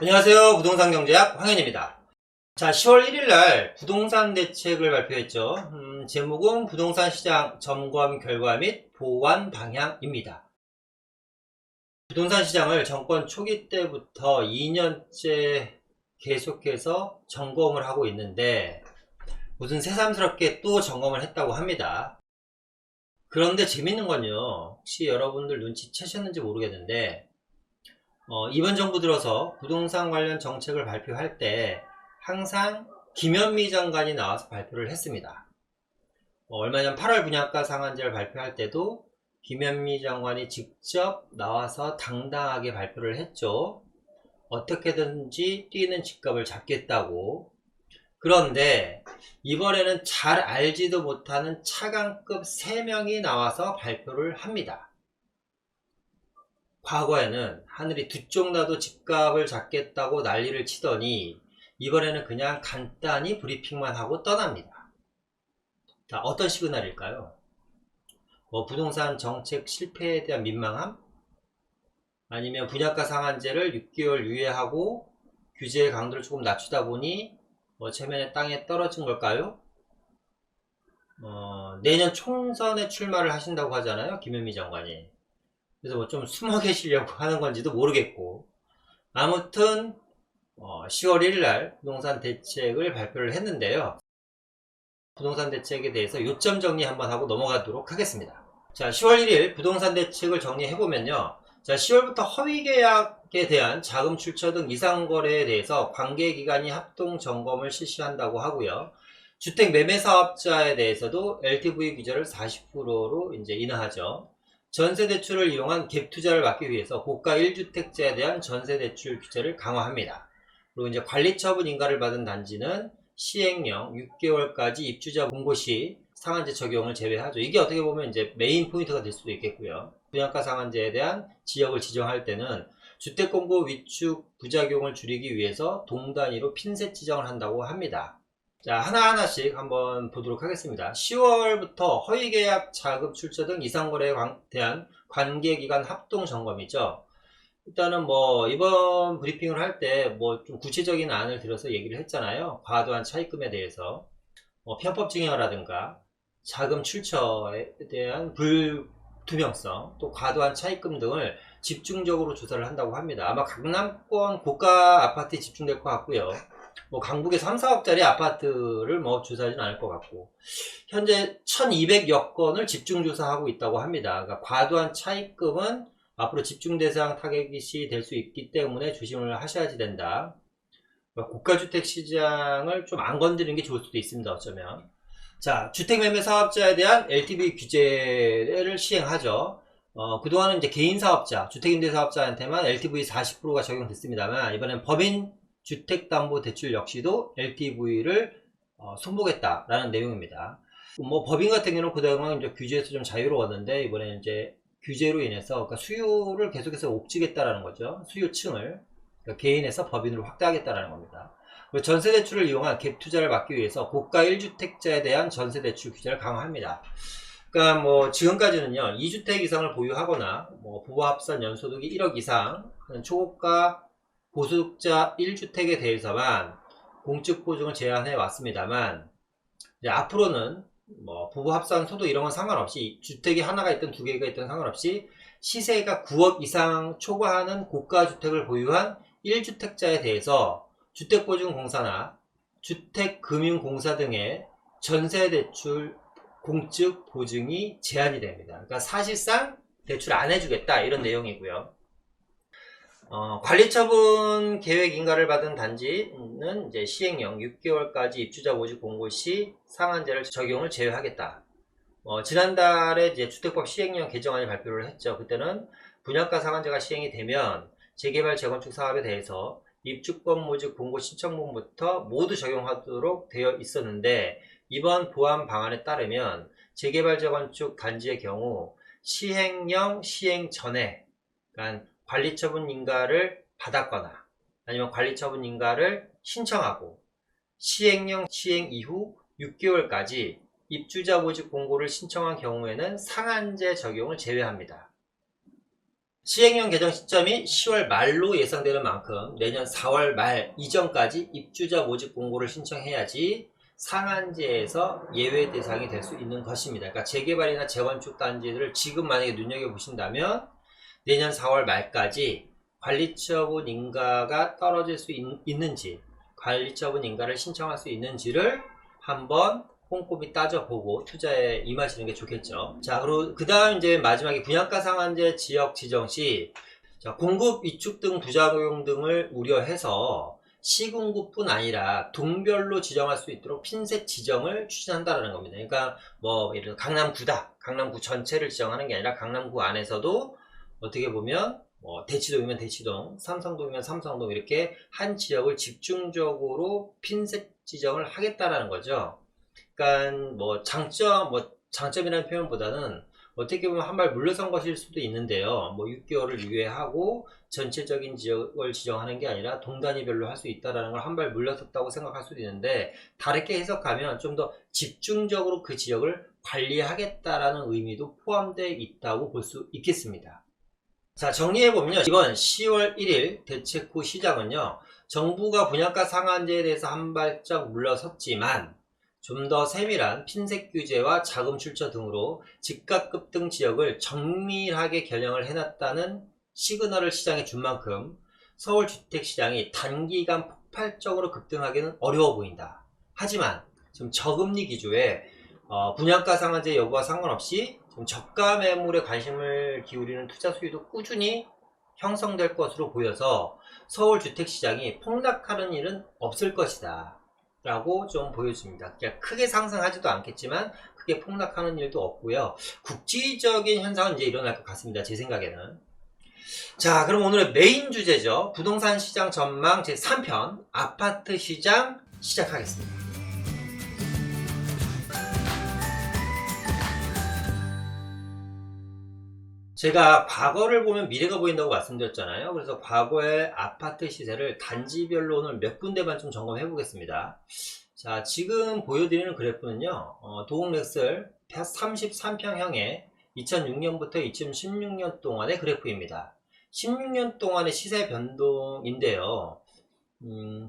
안녕하세요. 부동산 경제학 황현입니다. 자, 10월 1일 날 부동산 대책을 발표했죠. 제목은 부동산 시장 점검 결과 및 보완 방향입니다. 부동산 시장을 정권 초기 때부터 2년째 계속해서 점검을 하고 있는데 무슨 새삼스럽게 또 점검을 했다고 합니다. 그런데 재밌는 건요. 혹시 여러분들 눈치채셨는지 모르겠는데 이번 정부 들어서 부동산 관련 정책을 발표할 때 항상 김현미 장관이 나와서 발표를 했습니다. 얼마 전 8월 분양가 상한제를 발표할 때도 김현미 장관이 직접 나와서 당당하게 발표를 했죠. 어떻게든지 뛰는 집값을 잡겠다고. 그런데 이번에는 잘 알지도 못하는 차관급 3명이 나와서 발표를 합니다. 과거에는 하늘이 두 쪽 나도 집값을 잡겠다고 난리를 치더니 이번에는 그냥 간단히 브리핑만 하고 떠납니다. 자, 어떤 시그널일까요? 부동산 정책 실패에 대한 민망함? 아니면 분양가 상한제를 6개월 유예하고 규제의 강도를 조금 낮추다 보니 체면의 땅에 떨어진 걸까요? 내년 총선에 출마를 하신다고 하잖아요, 김현미 장관이. 그래서 좀 숨어 계시려고 하는 건지도 모르겠고, 아무튼 10월 1일 날 부동산 대책을 발표를 했는데요. 부동산 대책에 대해서 요점 정리 한번 하고 넘어가도록 하겠습니다. 자, 10월 1일 부동산 대책을 정리해보면요. 자, 10월부터 허위계약에 대한 자금 출처 등 이상거래에 대해서 관계기관이 합동점검을 실시한다고 하고요. 주택 매매 사업자에 대해서도 LTV 규제를 40%로 이제 인하하죠. 전세대출을 이용한 갭투자를 막기 위해서 고가 1주택자에 대한 전세대출 규제를 강화합니다. 그리고 이제 관리처분 인가를 받은 단지는 시행령 6개월까지 입주자 공고 시 상한제 적용을 제외하죠. 이게 어떻게 보면 이제 메인 포인트가 될 수도 있겠고요. 분양가 상한제에 대한 지역을 지정할 때는 주택공고 위축 부작용을 줄이기 위해서 동단위로 핀셋 지정을 한다고 합니다. 자, 하나하나씩 한번 보도록 하겠습니다. 10월부터 허위계약 자금 출처 등 이상거래에 대한 관계기관 합동점검이죠. 일단은 이번 브리핑을 할 때 좀 구체적인 안을 들어서 얘기를 했잖아요. 과도한 차입금에 대해서 편법 증여라든가 자금 출처에 대한 불투명성, 또 과도한 차입금 등을 집중적으로 조사를 한다고 합니다. 아마 강남권 고가 아파트에 집중될 것 같고요. 강북의 3, 4억짜리 아파트를 조사하진 않을 것 같고, 현재 1200여 건을 집중 조사하고 있다고 합니다. 그러니까 과도한 차입금은 앞으로 집중 대상 타겟이 될 수 있기 때문에 조심을 하셔야지 된다. 그러니까 고가주택 시장을 좀 안 건드리는 게 좋을 수도 있습니다. 어쩌면. 자, 주택매매 사업자에 대한 LTV 규제를 시행하죠. 그동안은 이제 개인 사업자, 주택임대사업자한테만 LTV 40%가 적용됐습니다만, 이번엔 법인 주택담보대출 역시도 LTV를 손보겠다라는 내용입니다. 법인 같은 경우는 그동안 이제 규제에서 좀 자유로웠는데, 이번에 이제 규제로 인해서 그러니까 수요를 계속해서 옥죄겠다라는 거죠. 수요층을. 그러니까 개인에서 법인으로 확대하겠다라는 겁니다. 그리고 전세대출을 이용한 갭투자를 막기 위해서 고가 1주택자에 대한 전세대출 규제를 강화합니다. 그러니까 지금까지는요, 2주택 이상을 보유하거나 부부 합산 연소득이 1억 이상 하는 초고가 고소득자 1주택에 대해서만 공적 보증을 제한해 왔습니다만, 이제 앞으로는 부부 합산 소득 이런 건 상관없이, 주택이 하나가 있든 두 개가 있든 상관없이 시세가 9억 이상 초과하는 고가 주택을 보유한 1주택자에 대해서 주택보증공사나 주택금융공사 등의 전세대출 공적 보증이 제한이 됩니다. 그러니까 사실상 대출 안 해주겠다 이런 내용이고요. 관리처분 계획 인가를 받은 단지는 이제 시행령 6개월까지 입주자 모집 공고 시 상한제를 적용을 제외하겠다. 지난달에 이제 주택법 시행령 개정안이 발표를 했죠. 그때는 분양가 상한제가 시행이 되면 재개발 재건축 사업에 대해서 입주권 모집 공고 신청분부터 모두 적용하도록 되어 있었는데, 이번 보완 방안에 따르면 재개발 재건축 단지의 경우 시행령 시행 전에, 그러니까 관리처분 인가를 받았거나 아니면 관리처분 인가를 신청하고 시행령 시행 이후 6개월까지 입주자 모집 공고를 신청한 경우에는 상한제 적용을 제외합니다. 시행령 개정 시점이 10월 말로 예상되는 만큼 내년 4월 말 이전까지 입주자 모집 공고를 신청해야지 상한제에서 예외 대상이 될 수 있는 것입니다. 그러니까 재개발이나 재건축 단지들을 지금 만약에 눈여겨보신다면 내년 4월 말까지 관리처분 인가가 떨어질 수 있는지, 관리처분 인가를 신청할 수 있는지를 한번 꼼꼼히 따져보고 투자에 임하시는 게 좋겠죠. 자, 그리고 그 다음 이제 마지막에 분양가 상한제 지역 지정 시, 자, 공급 위축 등 부작용 등을 우려해서 시군구뿐 아니라 동별로 지정할 수 있도록 핀셋 지정을 추진한다는 겁니다. 그러니까 뭐 예를 들어 강남구다, 강남구 전체를 지정하는 게 아니라 강남구 안에서도 어떻게 보면 대치동이면 대치동, 삼성동이면 삼성동, 이렇게 한 지역을 집중적으로 핀셋 지정을 하겠다라는 거죠. 그러니까 장점이라는 표현보다는 어떻게 보면 한 발 물러선 것일 수도 있는데요. 6개월을 유예하고 전체적인 지역을 지정하는 게 아니라 동단위별로 할 수 있다는 걸 한 발 물러섰다고 생각할 수도 있는데, 다르게 해석하면 좀 더 집중적으로 그 지역을 관리하겠다라는 의미도 포함되어 있다고 볼 수 있겠습니다. 자, 정리해보면요, 이번 10월 1일 대책 후 시장은요, 정부가 분양가 상한제에 대해서 한 발짝 물러섰지만 좀 더 세밀한 핀셋 규제와 자금 출처 등으로 집값 등 지역을 정밀하게 겨냥을 해놨다는 시그널을 시장에 준 만큼 서울 주택시장이 단기간 폭발적으로 급등하기는 어려워 보인다. 하지만 지금 저금리 기조에 분양가 상한제 여부와 상관없이 좀 저가 매물에 관심을 기울이는 투자 수요도 꾸준히 형성될 것으로 보여서 서울 주택시장이 폭락하는 일은 없을 것이다 라고 좀 보여집니다. 그러니까 크게 상승하지도 않겠지만 크게 폭락하는 일도 없고요. 국지적인 현상은 이제 일어날 것 같습니다. 제 생각에는. 자, 그럼 오늘의 메인 주제죠. 부동산 시장 전망 제3편 아파트 시장 시작하겠습니다. 제가 과거를 보면 미래가 보인다고 말씀드렸잖아요. 그래서 과거의 아파트 시세를 단지별로 오늘 몇 군데만 좀 점검해 보겠습니다. 자, 지금 보여드리는 그래프는요, 도곡렉슬 33평형의 2006년부터 2016년 동안의 그래프입니다. 16년 동안의 시세 변동인데요.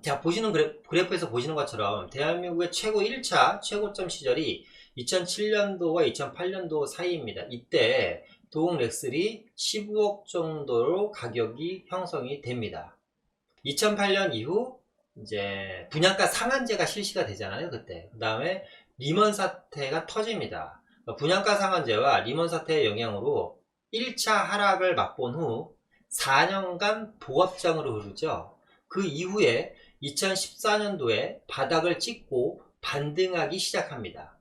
자, 보시는 그래프에서 보시는 것처럼 대한민국의 최고 1차 최고점 시절이 2007년도와 2008년도 사이입니다. 이때 도곡렉슬이 15억 정도로 가격이 형성이 됩니다. 2008년 이후 이제 분양가 상한제가 실시가 되잖아요. 그때. 그 다음에 리먼 사태가 터집니다. 분양가 상한제와 리먼 사태의 영향으로 1차 하락을 맛본 후 4년간 보합장으로 흐르죠. 그 이후에 2014년도에 바닥을 찍고 반등하기 시작합니다.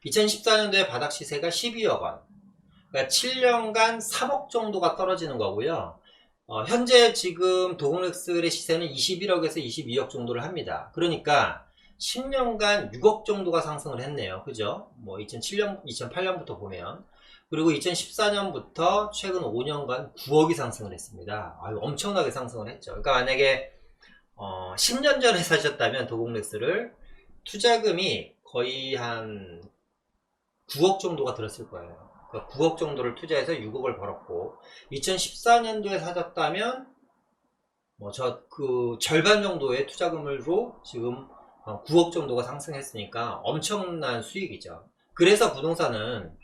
2014년도에 바닥 시세가 12억 원. 그러니까 7년간 3억 정도가 떨어지는 거고요. 현재 지금 도곡렉슬의 시세는 21억에서 22억 정도를 합니다. 그러니까 10년간 6억 정도가 상승을 했네요. 그죠? 2008년부터 보면. 그리고 2014년부터 최근 5년간 9억이 상승을 했습니다. 엄청나게 상승을 했죠. 그러니까 만약에 10년 전에 사셨다면 도곡렉슬을 투자금이 거의 한 9억 정도가 들었을 거예요. 9억 정도를 투자해서 6억을 벌었고, 2014년도에 사셨다면 그 절반 정도의 투자금으로 지금 9억 정도가 상승했으니까 엄청난 수익이죠. 그래서 부동산은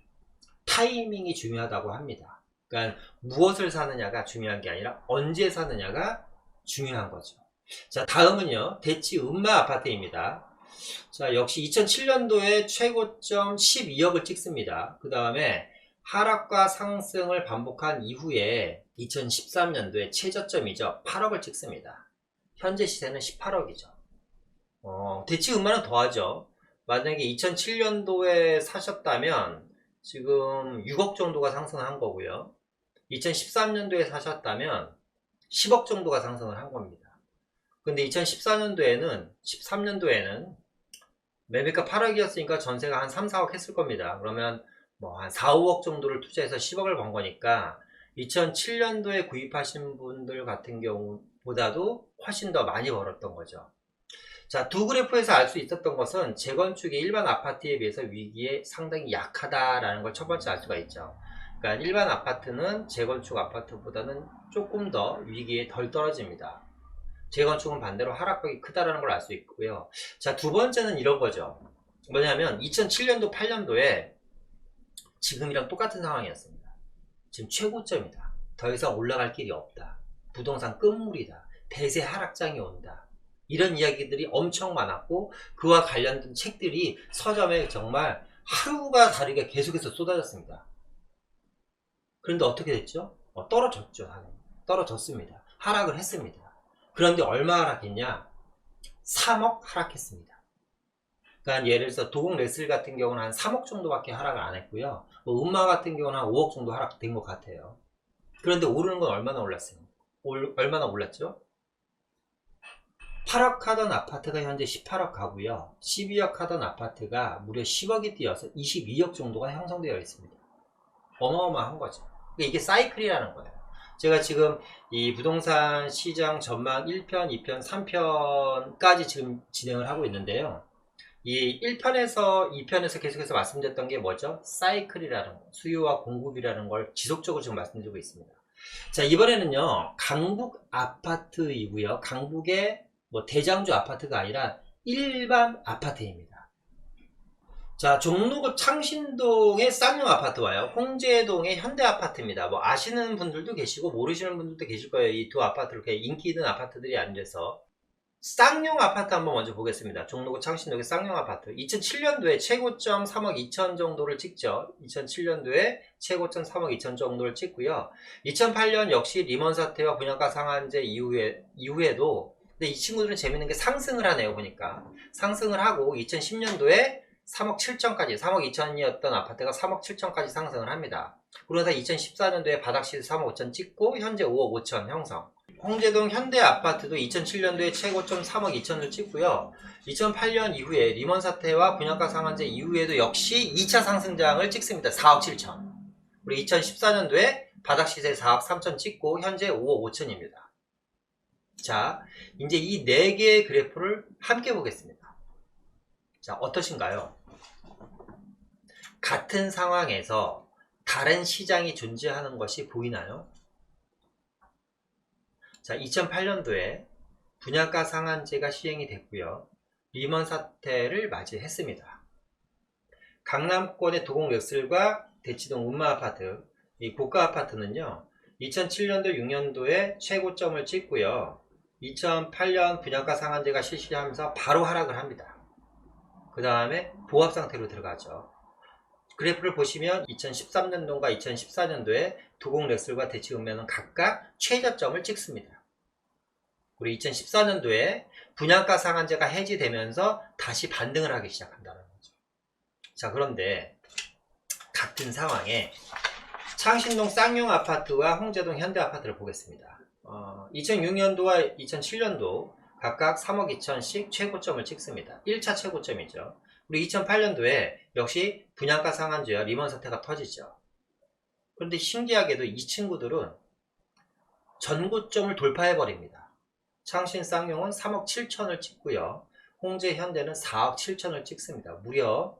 타이밍이 중요하다고 합니다. 그러니까 무엇을 사느냐가 중요한 게 아니라 언제 사느냐가 중요한 거죠. 자, 다음은요, 대치 음마 아파트입니다. 자, 역시 2007년도에 최고점 12억을 찍습니다. 그 다음에 하락과 상승을 반복한 이후에 2013년도에 최저점이죠. 8억을 찍습니다. 현재 시세는 18억이죠. 대치 음마는 더하죠. 만약에 2007년도에 사셨다면 지금 6억 정도가 상승한 거고요. 2013년도에 사셨다면 10억 정도가 상승을 한 겁니다. 근데 2014년도에는 13년도에는 매매가 8억이었으니까 전세가 한 3, 4억 했을 겁니다. 그러면 한 4, 5억 정도를 투자해서 10억을 번 거니까 2007년도에 구입하신 분들 같은 경우보다도 훨씬 더 많이 벌었던 거죠. 자, 두 그래프에서 알 수 있었던 것은 재건축이 일반 아파트에 비해서 위기에 상당히 약하다라는 걸 첫 번째 알 수가 있죠. 그러니까 일반 아파트는 재건축 아파트보다는 조금 더 위기에 덜 떨어집니다. 재건축은 반대로 하락폭이 크다라는 걸 알 수 있고요. 자, 두 번째는 이런 거죠. 뭐냐면 2007년도 8년도에 지금이랑 똑같은 상황이었습니다. 지금 최고점이다. 더 이상 올라갈 길이 없다. 부동산 끝물이다. 대세 하락장이 온다. 이런 이야기들이 엄청 많았고 그와 관련된 책들이 서점에 정말 하루가 다르게 계속해서 쏟아졌습니다. 그런데 어떻게 됐죠? 떨어졌죠. 떨어졌습니다. 하락을 했습니다. 그런데 얼마 하락했냐? 3억 하락했습니다. 그러니까 예를 들어서 도곡 레슬 같은 경우는 한 3억 정도밖에 하락을 안 했고요. 뭐 음마 같은 경우는 한 5억 정도 하락된 것 같아요. 그런데 오르는 건 얼마나 올랐어요? 얼마나 올랐죠? 8억 하던 아파트가 현재 18억 가고요. 12억 하던 아파트가 무려 10억이 뛰어서 22억 정도가 형성되어 있습니다. 어마어마한 거죠. 그러니까 이게 사이클이라는 거예요. 제가 지금 이 부동산 시장 전망 1편, 2편, 3편까지 지금 진행을 하고 있는데요. 이 1편에서 2편에서 계속해서 말씀드렸던 게 뭐죠? 사이클이라는 거, 수요와 공급이라는 걸 지속적으로 지금 말씀드리고 있습니다. 자, 이번에는요, 강북 아파트이고요. 강북의 뭐 대장주 아파트가 아니라 일반 아파트입니다. 자, 종로구 창신동의 쌍용 아파트와요, 홍제동의 현대 아파트입니다. 뭐 아시는 분들도 계시고 모르시는 분들도 계실 거예요. 이 두 아파트를 이렇게 인기 있는 아파트들이 아니라서. 쌍용 아파트 한번 먼저 보겠습니다. 종로구 창신동의 쌍용 아파트. 2007년도에 최고점 3억 2천 정도를 찍죠. 2007년도에 최고점 3억 2천 정도를 찍고요. 2008년 역시 리먼 사태와 분양가 상한제 이후에도 근데 이 친구들은 재밌는 게 상승을 하네요. 보니까 상승을 하고 2010년도에 3억 7천까지 3억 2천이었던 아파트가 3억 7천까지 상승을 합니다. 그러다 2014년도에 바닥시세 3억 5천 찍고 현재 5억 5천 형성. 홍제동 현대 아파트도 2007년도에 최고점 3억 2천을 찍고요. 2008년 이후에 리먼 사태와 분양가 상한제 이후에도 역시 2차 상승장을 찍습니다. 4억 7천. 그리고 2014년도에 바닥시세 4억 3천 찍고 현재 5억 5천입니다. 자, 이제 이 4개의 그래프를 함께 보겠습니다. 자, 어떠신가요? 같은 상황에서 다른 시장이 존재하는 것이 보이나요? 자, 2008년도에 분양가 상한제가 시행이 됐고요. 리먼 사태를 맞이했습니다. 강남권의 도곡 렉슬과 대치동 음마 아파트, 이 고가 아파트는요, 2007년도 6년도에 최고점을 찍고요. 2008년 분양가 상한제가 실시하면서 바로 하락을 합니다. 그 다음에 보합 상태로 들어가죠. 그래프를 보시면 2013년도과 2014년도에 도곡 렉슬과 대치 음매는 각각 최저점을 찍습니다. 그리고 2014년도에 분양가 상한제가 해지되면서 다시 반등을 하기 시작한다는 거죠. 자, 그런데 같은 상황에 창신동 쌍용 아파트와 홍제동 현대 아파트를 보겠습니다. 2006년도와 2007년도 각각 3억 2천씩 최고점을 찍습니다. 1차 최고점이죠. 그리고 2008년도에 역시 분양가 상한제와 리먼 사태가 터지죠. 그런데 신기하게도 이 친구들은 전고점을 돌파해버립니다. 창신 쌍용은 3억 7천을 찍고요. 홍제 현대는 4억 7천을 찍습니다. 무려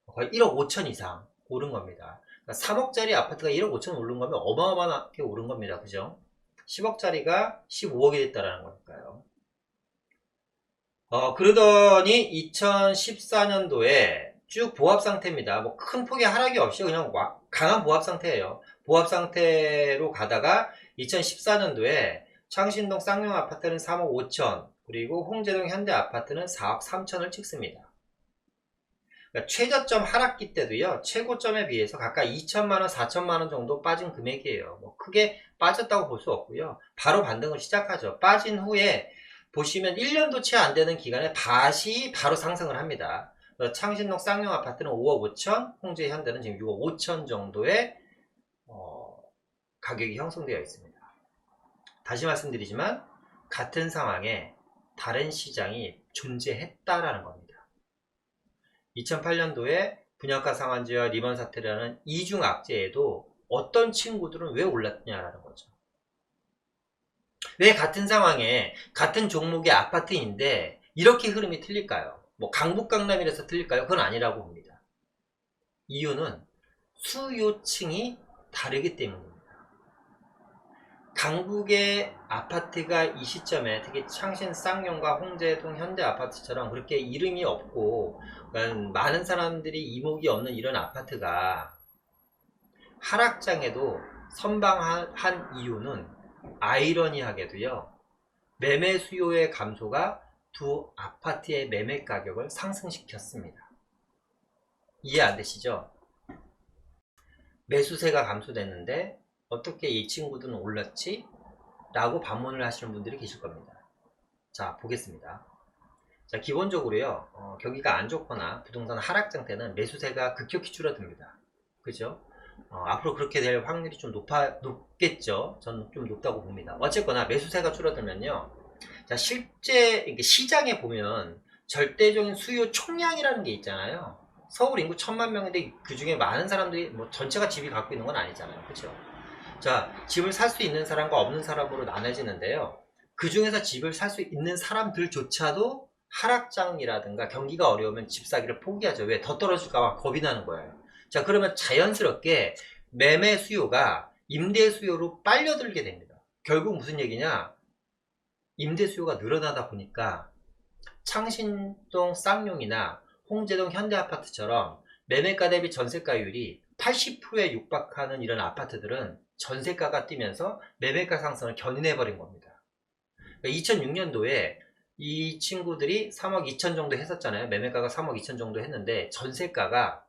거의 1억 5천 이상 오른 겁니다. 그러니까 3억짜리 아파트가 1억 5천 오른 거면 어마어마하게 오른 겁니다. 그죠? 10억짜리가 15억이 됐다라는 거니까요. 그러더니 2014년도에 쭉 보합 상태입니다. 뭐 큰 폭의 하락이 없이 그냥 강한 보합 상태예요. 보합 상태로 가다가 2014년도에 창신동 쌍용 아파트는 3억 5천, 그리고 홍제동 현대 아파트는 4억 3천을 찍습니다. 그러니까 최저점 하락기 때도요, 최고점에 비해서 각각 2천만원, 4천만원 정도 빠진 금액이에요. 뭐 크게 빠졌다고 볼 수 없고요. 바로 반등을 시작하죠. 빠진 후에 보시면 1년도 채 안 되는 기간에 다시 바로 상승을 합니다. 창신동 쌍용 아파트는 5억 5천, 홍제 현대는 지금 6억 5천 정도의 가격이 형성되어 있습니다. 다시 말씀드리지만 같은 상황에 다른 시장이 존재했다라는 겁니다. 2008년도에 분양가 상한제와 리먼 사태라는 이중 악재에도 어떤 친구들은 왜 올랐냐라는 거죠. 왜 같은 상황에 같은 종목의 아파트인데 이렇게 흐름이 틀릴까요? 뭐 강북 강남이라서 틀릴까요? 그건 아니라고 봅니다. 이유는 수요층이 다르기 때문입니다. 강북의 아파트가 이 시점에 특히 창신 쌍용과 홍제동 현대아파트처럼 그렇게 이름이 없고 많은 사람들이 이목이 없는 이런 아파트가 하락장에도 선방한 이유는 아이러니하게도요, 매매 수요의 감소가 두 아파트의 매매 가격을 상승시켰습니다. 이해 안 되시죠? 매수세가 감소됐는데 어떻게 이 친구들은 올랐지? 라고 반문을 하시는 분들이 계실 겁니다. 자, 보겠습니다. 자, 기본적으로요, 경기가 안 좋거나 부동산 하락장 때는 매수세가 급격히 줄어듭니다. 그죠? 앞으로 그렇게 될 확률이 좀 높겠죠. 저는 좀 높다고 봅니다. 어쨌거나 매수세가 줄어들면요, 자, 실제 시장에 보면 절대적인 수요 총량이라는 게 있잖아요. 서울 인구 1000만 명인데 그 중에 많은 사람들이 뭐 전체가 집이 갖고 있는 건 아니잖아요. 그렇죠? 자, 집을 살 수 있는 사람과 없는 사람으로 나눠지는데요, 그 중에서 집을 살 수 있는 사람들조차도 하락장이라든가 경기가 어려우면 집 사기를 포기하죠. 왜? 더 떨어질까봐 겁이 나는 거예요. 자, 그러면 자연스럽게 매매 수요가 임대 수요로 빨려들게 됩니다. 결국 무슨 얘기냐? 임대 수요가 늘어나다 보니까 창신동 쌍용이나 홍제동 현대아파트처럼 매매가 대비 전세가율이 80%에 육박하는 이런 아파트들은 전세가가 뛰면서 매매가 상승을 견인해버린 겁니다. 2006년도에 이 친구들이 3억 2천 정도 했었잖아요. 매매가가 3억 2천 정도 했는데 전세가가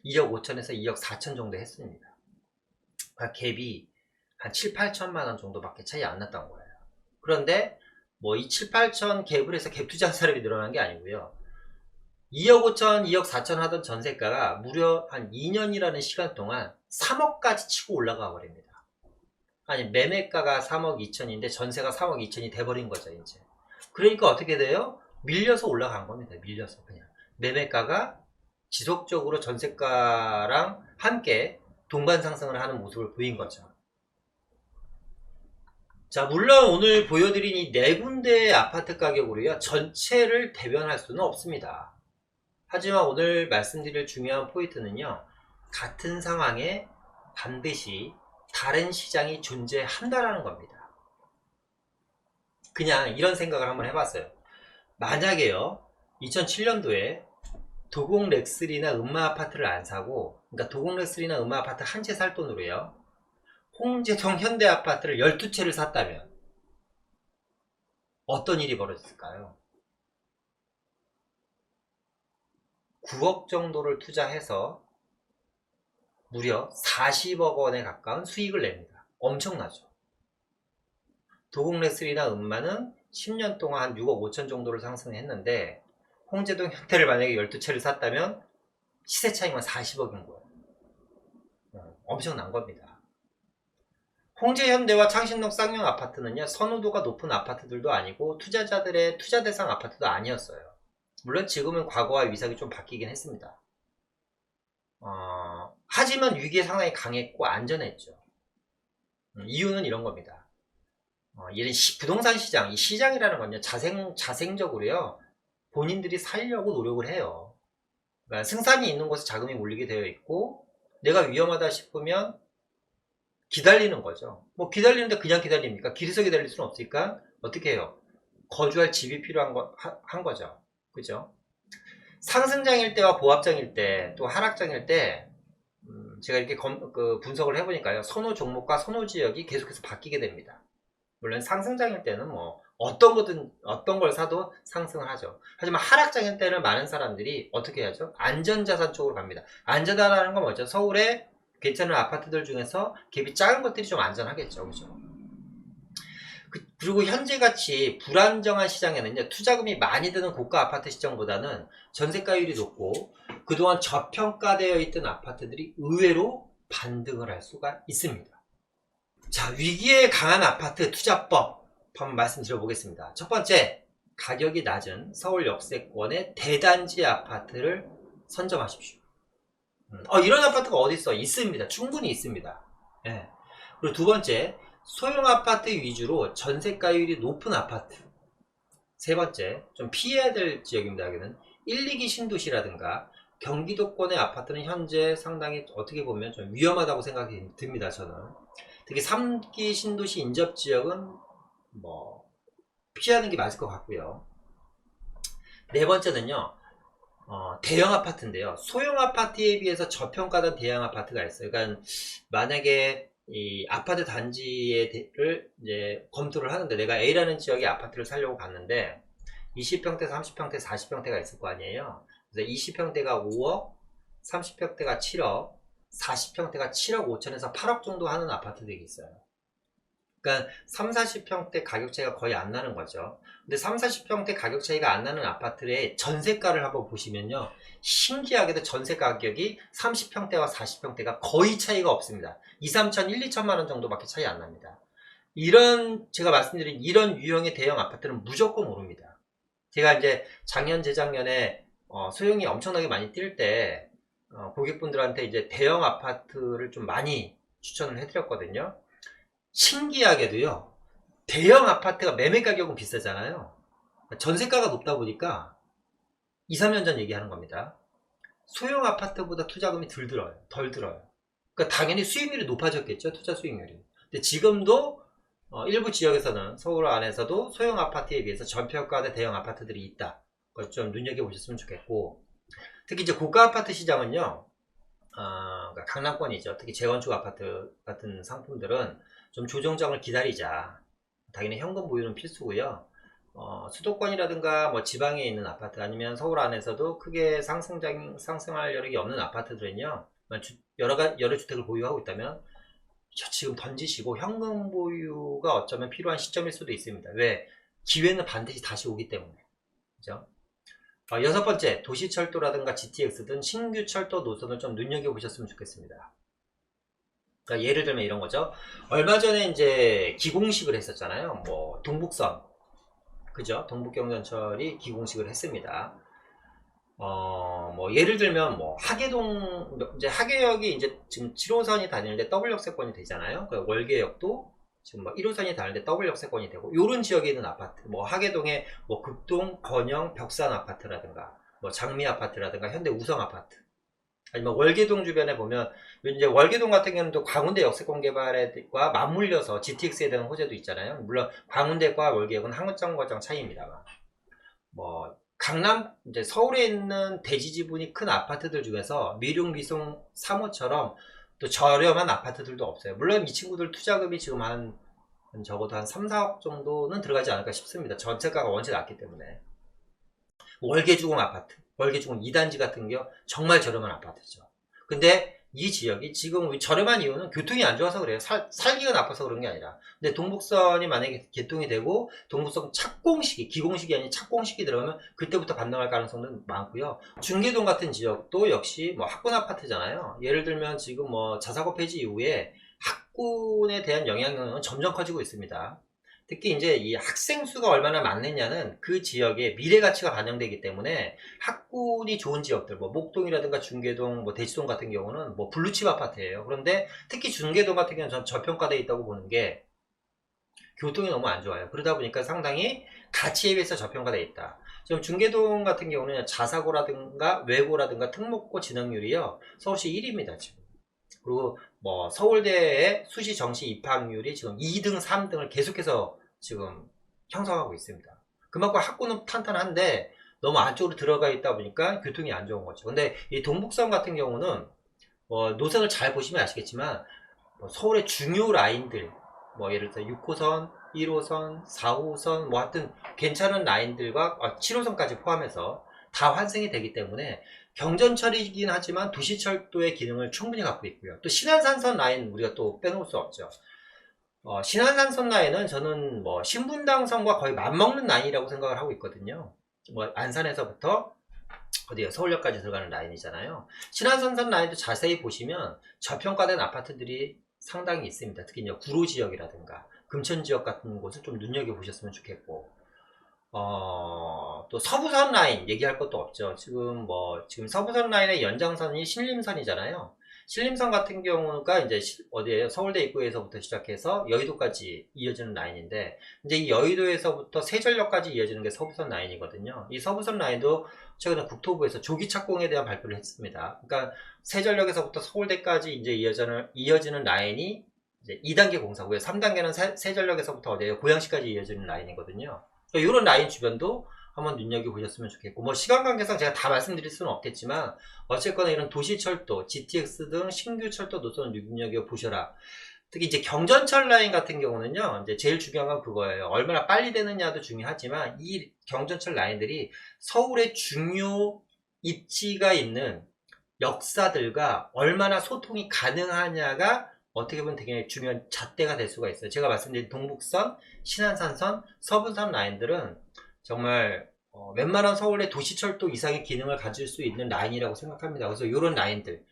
2억 5천에서 2억 4천 정도 했습니다. 그러니까 갭이 한 7, 8천만 원 정도밖에 차이 안 났던 거예요. 그런데 뭐 이 7, 8천 갭을 해서 갭 투자한 사람이 늘어난 게 아니고요, 2억 5천, 2억 4천 하던 전세가가 무려 한 2년이라는 시간 동안 3억까지 치고 올라가 버립니다. 아니, 매매가가 3억 2천인데 전세가 3억 2천이 돼버린 거죠, 이제. 그러니까 어떻게 돼요? 밀려서 올라간 겁니다. 밀려서 그냥. 매매가가 지속적으로 전세가랑 함께 동반 상승을 하는 모습을 보인 거죠. 자, 물론 오늘 보여드린 이 네 군데의 아파트 가격으로요, 전체를 대변할 수는 없습니다. 하지만 오늘 말씀드릴 중요한 포인트는요, 같은 상황에 반드시 다른 시장이 존재한다라는 겁니다. 그냥 이런 생각을 한번 해봤어요. 만약에요, 2007년도에 도곡 렉스리나 음마 아파트를 안 사고, 그러니까 도곡 렉스리나 음마 아파트 한 채 살 돈으로요, 홍제동 현대 아파트를 12채를 샀다면 어떤 일이 벌어졌을까요? 9억 정도를 투자해서 무려 40억 원에 가까운 수익을 냅니다. 엄청나죠. 도곡레슬이나 음마는 10년 동안 한 6억 5천 정도를 상승했는데 홍제동 현대를 만약에 12채를 샀다면 시세 차이만 40억인 거예요. 엄청난 겁니다. 홍제현대와 창신동 쌍용 아파트는요, 선호도가 높은 아파트들도 아니고 투자자들의 투자 대상 아파트도 아니었어요. 물론 지금은 과거와 위상이 좀 바뀌긴 했습니다. 하지만 위기에 상당히 강했고 안전했죠. 이유는 이런 겁니다. 이런 부동산 시장, 이 시장이라는 건요, 자생적으로요, 본인들이 살려고 노력을 해요. 그러니까 승산이 있는 곳에 자금이 몰리게 되어 있고, 내가 위험하다 싶으면 기다리는 거죠. 뭐 기다리는데 그냥 기다립니까? 길에서 기다릴 수는 없으니까 어떻게 해요? 거주할 집이 필요한 한 거죠. 그죠? 상승장일 때와 보합장일 때, 또 하락장일 때, 제가 이렇게 분석을 해보니까요, 선호 종목과 선호 지역이 계속해서 바뀌게 됩니다. 물론 상승장일 때는 뭐 어떤 걸 사도 상승을 하죠. 하지만 하락장일 때는 많은 사람들이 어떻게 하죠? 안전자산 쪽으로 갑니다. 안전하다는 건 뭐죠? 서울에 괜찮은 아파트들 중에서 갭이 작은 것들이 좀 안전하겠죠. 그죠? 그리고 현재같이 불안정한 시장에는요, 투자금이 많이 드는 고가 아파트 시장보다는 전세가율이 높고 그동안 저평가되어 있던 아파트들이 의외로 반등을 할 수가 있습니다. 자, 위기에 강한 아파트 투자법 한번 말씀드려보겠습니다. 첫 번째, 가격이 낮은 서울 역세권의 대단지 아파트를 선점하십시오. 이런 아파트가 어디 있어? 있습니다. 충분히 있습니다. 네. 그리고 두 번째, 소형 아파트 위주로 전세가율이 높은 아파트. 세 번째, 좀 피해야 될 지역입니다. 여기는 1, 2기 신도시라든가 경기도권의 아파트는 현재 상당히 어떻게 보면 좀 위험하다고 생각이 듭니다. 저는 특히 3기 신도시 인접 지역은 뭐 피하는 게 맞을 것 같고요. 네 번째는요, 대형 아파트인데요. 소형 아파트에 비해서 저평가된 대형 아파트가 있어요. 그러니까 만약에 이 아파트 단지를 이제 검토를 하는데, 내가 A라는 지역의 아파트를 사려고 갔는데 20평대, 30평대, 40평대가 있을 거 아니에요. 그래서 20평대가 5억, 30평대가 7억, 40평대가 7억 5천에서 8억 정도 하는 아파트들이 있어요. 그러니까 3, 40평대 가격 차이가 거의 안 나는 거죠. 근데 3, 40평대 가격 차이가 안 나는 아파트의 전세가를 한번 보시면요, 신기하게도 전세 가격이 30평대와 40평대가 거의 차이가 없습니다. 2, 3천, 1, 2천만 원 정도밖에 차이 안 납니다. 제가 말씀드린 이런 유형의 대형 아파트는 무조건 오릅니다. 제가 이제 작년, 재작년에 소형이 엄청나게 많이 뛸 때 고객분들한테 이제 대형 아파트를 좀 많이 추천을 해드렸거든요. 신기하게도요, 대형 아파트가 매매 가격은 비싸잖아요. 전세가가 높다 보니까 2, 3년 전 얘기하는 겁니다. 소형 아파트보다 투자금이 덜 들어요. 그러니까 당연히 수익률이 높아졌겠죠, 투자 수익률이. 근데 지금도 일부 지역에서는, 서울 안에서도 소형 아파트에 비해서 저평가된 대형 아파트들이 있다. 그걸 좀 눈여겨보셨으면 좋겠고, 특히 이제 고가 아파트 시장은요, 그러니까 강남권이죠. 특히 재건축 아파트 같은 상품들은 좀 조정장을 기다리자. 당연히 현금 보유는 필수고요. 수도권이라든가 뭐 지방에 있는 아파트, 아니면 서울 안에서도 크게 상승할 여력이 없는 아파트들은요, 여러 주택을 보유하고 있다면 지금 던지시고 현금 보유가 어쩌면 필요한 시점일 수도 있습니다. 왜? 기회는 반드시 다시 오기 때문에. 그죠? 여섯 번째, 도시철도라든가 GTX 등 신규 철도 노선을 좀 눈여겨보셨으면 좋겠습니다. 그러니까 예를 들면 이런 거죠. 얼마 전에 이제 기공식을 했었잖아요. 뭐 동북선, 그죠? 동북경전철이 기공식을 했습니다. 뭐 예를 들면 뭐 하계동, 이제 하계역이 이제 지금 7호선이 다니는데 더블 역세권이 되잖아요. 그 월계역도 지금 뭐 1호선이 다니는데 더블 역세권이 되고, 요런 지역에 있는 아파트, 뭐 하계동의 뭐 극동, 건영, 벽산 아파트라든가 뭐 장미 아파트라든가 현대 우성 아파트, 아니면 월계동 주변에 보면, 이제 월계동 같은 경우는 또 광운대 역세권 개발과 맞물려서 GTX에 대한 호재도 있잖아요. 물론 광운대과 월계역은 한 거장 차이입니다만, 뭐 강남, 이제 서울에 있는 대지 지분이 큰 아파트들 중에서 미륵, 미송, 3호처럼 또 저렴한 아파트들도 없어요. 물론 이 친구들 투자금이 지금 적어도 한 3, 4억 정도는 들어가지 않을까 싶습니다. 전세가가 원체 낮기 때문에. 월계주공 아파트, 월계주공 2단지 같은 경우 정말 저렴한 아파트죠. 근데 이 지역이 지금 저렴한 이유는 교통이 안 좋아서 그래요. 살기가 나빠서 그런 게 아니라. 근데 동북선이 만약에 개통이 되고 동북선 착공식이, 기공식이 아닌 착공식이 들어가면 그때부터 반등할 가능성은 많고요. 중계동 같은 지역도 역시 뭐 학군 아파트잖아요. 예를 들면 지금 뭐 자사고 폐지 이후에 학군에 대한 영향은 점점 커지고 있습니다. 특히 이제 이 학생 수가 얼마나 많느냐는 그 지역의 미래 가치가 반영되기 때문에, 학군이 좋은 지역들, 뭐 목동이라든가 중계동, 뭐 대치동 같은 경우는 뭐 블루칩 아파트예요. 그런데 특히 중계동 같은 경우는 전 저평가되어 있다고 보는 게, 교통이 너무 안 좋아요. 그러다 보니까 상당히 가치에 비해서 저평가되어 있다. 지금 중계동 같은 경우는 자사고라든가 외고라든가 특목고 진학률이요, 서울시 1위입니다 지금. 그리고 뭐 서울대의 수시 정시 입학률이 지금 2등, 3등을 계속해서 지금 형성하고 있습니다. 그만큼 학군은 탄탄한데 너무 안쪽으로 들어가 있다 보니까 교통이 안 좋은 거죠. 근데 이 동북선 같은 경우는 노선을 잘 보시면 아시겠지만, 서울의 중요 라인들, 뭐 예를 들어 6호선, 1호선, 4호선, 뭐 하여튼 괜찮은 라인들과 7호선까지 포함해서 다 환승이 되기 때문에 경전철이긴 하지만 도시철도의 기능을 충분히 갖고 있고요. 또 신안산선 라인 우리가 또 빼놓을 수 없죠. 신안산선 라인은 저는 뭐 신분당선과 거의 맞먹는 라인이라고 생각을 하고 있거든요. 뭐 안산에서부터 어디요, 서울역까지 들어가는 라인이잖아요. 신안산선 라인도 자세히 보시면 저평가된 아파트들이 상당히 있습니다. 특히 이제 구로 지역이라든가 금천 지역 같은 곳을 좀 눈여겨 보셨으면 좋겠고, 또 서부선 라인 얘기할 것도 없죠. 지금 서부선 라인의 연장선이 신림선이잖아요. 신림선 같은 경우가 이제 어디에요? 서울대 입구에서부터 시작해서 여의도까지 이어지는 라인인데, 이제 이 여의도에서부터 세전역까지 이어지는 게 서부선 라인이거든요. 이 서부선 라인도 최근에 국토부에서 조기 착공에 대한 발표를 했습니다. 그러니까 세전역에서부터 서울대까지 이제 이어지는 라인이 이제 2단계 공사고요. 3단계는 세전역에서부터 어디에요? 고양시까지 이어지는 라인이거든요. 이런 라인 주변도 한번 눈여겨보셨으면 좋겠고, 뭐 시간 관계상 제가 다 말씀드릴 수는 없겠지만 어쨌거나 이런 도시철도, GTX 등 신규 철도 노선을 눈여겨보셔라. 특히 이제 경전철 라인 같은 경우는요, 이제 제일 중요한 건 그거예요. 얼마나 빨리 되느냐도 중요하지만 이 경전철 라인들이 서울의 중요 입지가 있는 역사들과 얼마나 소통이 가능하냐가 어떻게 보면 되게 중요한 잣대가 될 수가 있어요. 제가 말씀드린 동북선, 신안산선, 서부선 라인들은 정말 웬만한 서울의 도시철도 이상의 기능을 가질 수 있는 라인이라고 생각합니다. 그래서 이런 라인들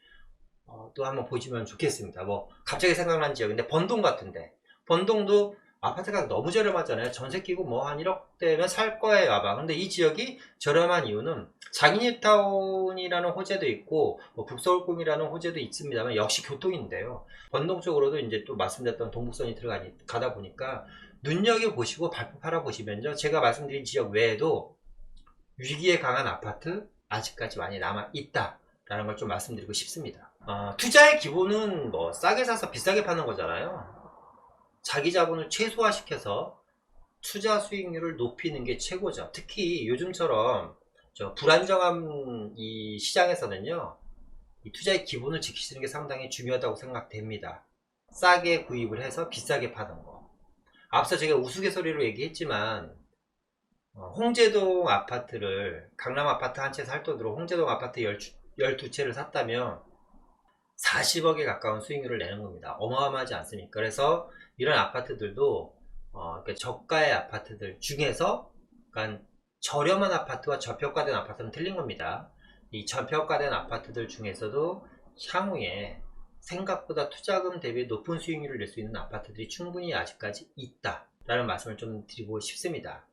또 한번 보시면 좋겠습니다. 뭐 갑자기 생각난 지역인데 번동 같은데, 번동도 아파트가 너무 저렴하잖아요. 전세 끼고 뭐 한 1억대면 살 거예요 아마. 근데 이 지역이 저렴한 이유는 장인뉴타운이라는 호재도 있고 뭐 북서울꿈이라는 호재도 있습니다만 역시 교통인데요. 번동 쪽으로도 이제 또 말씀드렸던 동북선이 가다 보니까 눈여겨보시고 발표 팔아보시면요, 제가 말씀드린 지역 외에도 위기에 강한 아파트 아직까지 많이 남아있다 라는 걸 좀 말씀드리고 싶습니다. 투자의 기본은 뭐 싸게 사서 비싸게 파는 거잖아요. 자기 자본을 최소화시켜서 투자 수익률을 높이는 게 최고죠. 특히 요즘처럼 불안정한 이 시장에서는요, 이 투자의 기본을 지키시는 게 상당히 중요하다고 생각됩니다. 싸게 구입을 해서 비싸게 파는 거. 앞서 제가 우스갯소리로 얘기했지만 홍제동 아파트를, 강남 아파트 한 채 살 돈으로 홍제동 아파트 12채를 샀다면 40억에 가까운 수익률을 내는 겁니다. 어마어마하지 않습니까? 그래서 이런 아파트들도 저가의 아파트들 중에서, 그러니까 저렴한 아파트와 저평가된 아파트는 틀린 겁니다. 이 저평가된 아파트들 중에서도 향후에 생각보다 투자금 대비 높은 수익률을 낼 수 있는 아파트들이 충분히 아직까지 있다 라는 말씀을 좀 드리고 싶습니다.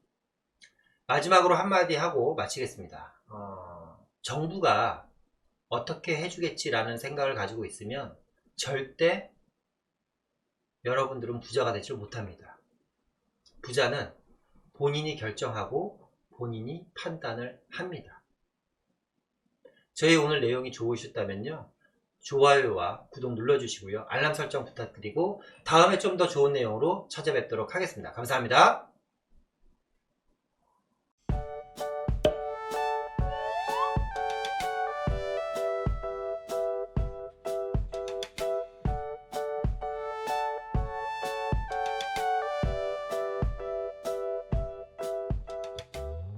마지막으로 한마디 하고 마치겠습니다. 정부가 어떻게 해주겠지라는 생각을 가지고 있으면 절대 여러분들은 부자가 되지 못합니다. 부자는 본인이 결정하고 본인이 판단을 합니다. 저희 오늘 내용이 좋으셨다면요, 좋아요와 구독 눌러주시고요, 알람 설정 부탁드리고 다음에 좀 더 좋은 내용으로 찾아뵙도록 하겠습니다. 감사합니다.